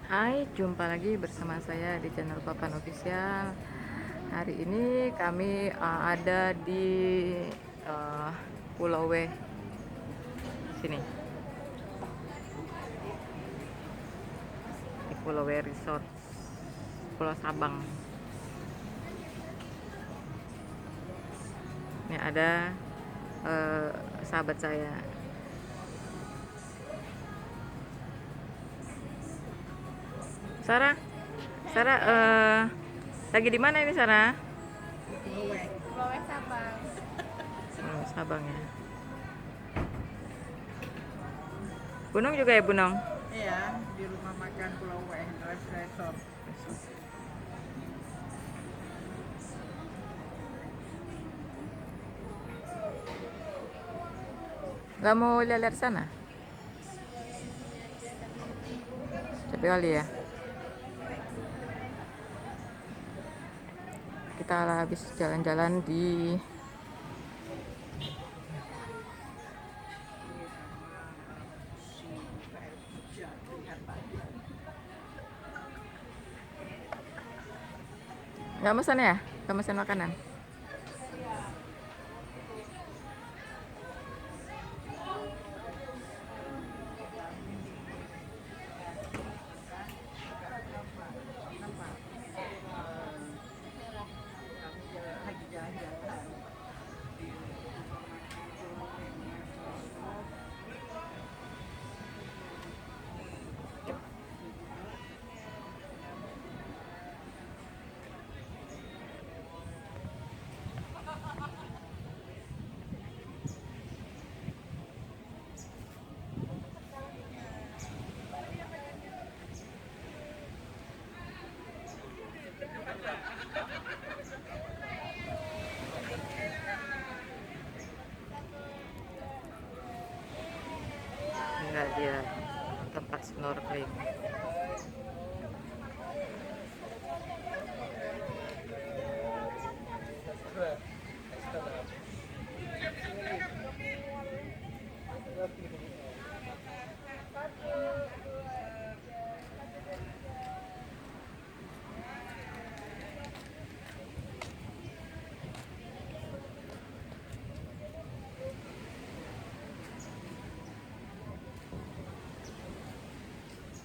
Hai, jumpa lagi bersama saya di channel Papan Official. Hari ini kami ada di uh, Pulau W sini, di Pulau W Resort, Pulau Sabang. Ini ada uh, sahabat saya. Sarah, Sarah, lagi di mana ini Sarah? Pulau Sabang. Oh, Sabang ya. Gunung juga ya, Bunong? Iya, di rumah makan Pulau W Resort. Gak mau lihat sana? Capek kali ya. Kita habis jalan-jalan di nggak pesan ya? Nggak pesan makanan? Lagi jalan-jalan. Enggak, dia tempat snorkeling.